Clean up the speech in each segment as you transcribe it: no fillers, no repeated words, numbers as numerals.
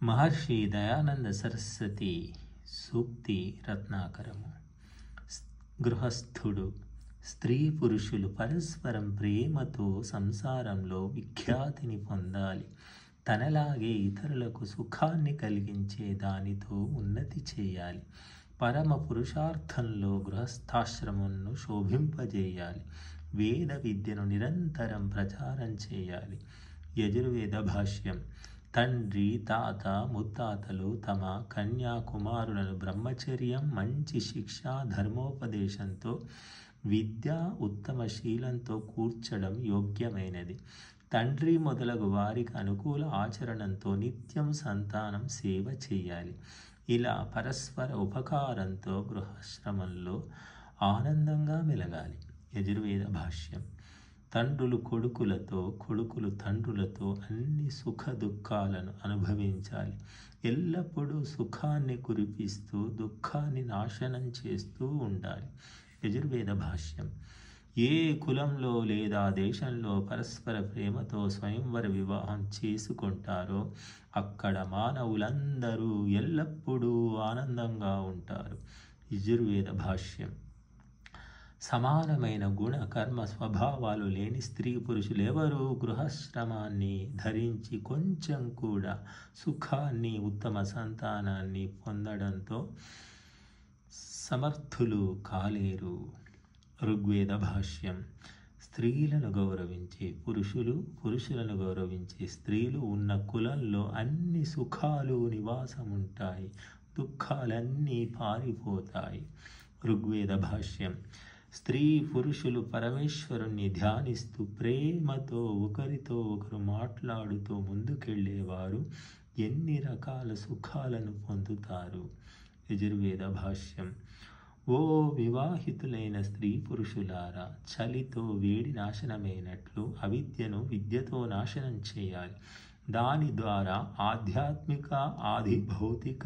మహర్షి దయానంద సరస్వతి సూక్తి రత్నాకరము. గృహస్థుడు స్త్రీ పురుషులు పరస్పరం ప్రేమతో సంసారంలో విఖ్యాతిని పొందాలి. తనలాగే ఇతరులకు సుఖాన్ని కలిగించే దానితో ఉన్నతి చేయాలి. పరమ పురుషార్థంలో గృహస్థాశ్రమంను శోభింపజేయాలి. వేద విద్యను నిరంతరం ప్రచారం చేయాలి. యజుర్వేద భాష్యం. తండ్రి, తాత, ముత్తాతలు తమ కన్యాకుమారులను బ్రహ్మచర్యం, మంచి శిక్ష, ధర్మోపదేశంతో, విద్య, ఉత్తమ శీలంతో కూర్చడం యోగ్యమైనది. తండ్రి మొదలగు వారికి అనుకూల ఆచరణంతో నిత్యం సంతానం సేవ చేయాలి. ఇలా పరస్పర ఉపకారంతో గృహాశ్రమంలో ఆనందంగా మెలగాలి. యజుర్వేద భాష్యం. తండ్రులు కొడుకులతో, కొడుకులు తండ్రులతో అన్ని సుఖ దుఃఖాలను అనుభవించాలి. ఎల్లప్పుడూ సుఖాన్ని కురిపిస్తూ దుఃఖాన్ని నాశనం చేస్తూ ఉండాలి. యజుర్వేద భాష్యం. ఏ కులంలో లేదా దేశంలో పరస్పర ప్రేమతో స్వయంవర వివాహం చేసుకుంటారో అక్కడ మానవులందరూ ఎల్లప్పుడూ ఆనందంగా ఉంటారు. యజుర్వేద భాష్యం. సమానమైన గుణ కర్మ స్వభావాలు లేని స్త్రీ పురుషులు ఎవరూ గృహశ్రమాన్ని ధరించి కొంచెం కూడా సుఖాన్ని, ఉత్తమ సంతానాన్ని పొందడంతో సమర్థులు కాలేరు. ఋగ్వేద భాష్యం. స్త్రీలను గౌరవించే పురుషులు, పురుషులను గౌరవించే స్త్రీలు ఉన్న కులంలో అన్ని సుఖాలు నివాసముంటాయి, దుఃఖాలన్నీ పారిపోతాయి. ఋగ్వేద భాష్యం. స్త్రీ పురుషులు పరమేశ్వరుణ్ణి ధ్యానిస్తూ ప్రేమతో ఒకరితో ఒకరు మాట్లాడుతూ ముందుకెళ్ళేవారు ఎన్ని రకాల సుఖాలను పొందుతారు. యజుర్వేద భాష్యం. ఓ వివాహితులైన స్త్రీ పురుషులారా, చలితో వేడి నాశనమైనట్లు అవిద్యను విద్యతో నాశనం చేయాలి. దాని ద్వారా ఆధ్యాత్మిక, ఆది భౌతిక,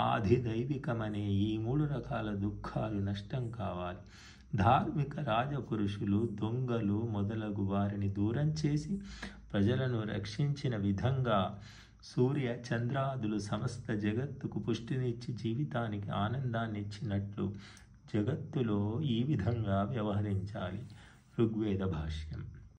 ఆది దైవికమనే ఈ 3 రకాల దుఃఖాలు నష్టం కావాలి. ధార్మిక రాజపురుషులు దొంగలు మొదలగు వారిని దూరం చేసి ప్రజలను రక్షించిన విధంగా సూర్య చంద్రాదులు సమస్త జగత్తుకు పుష్టినిచ్చి జీవితానికి ఆనందాన్నిచ్చినట్లు జగత్తులో ఈ విధంగా వ్యవహరించాలి. ఋగ్వేద భాష్యం.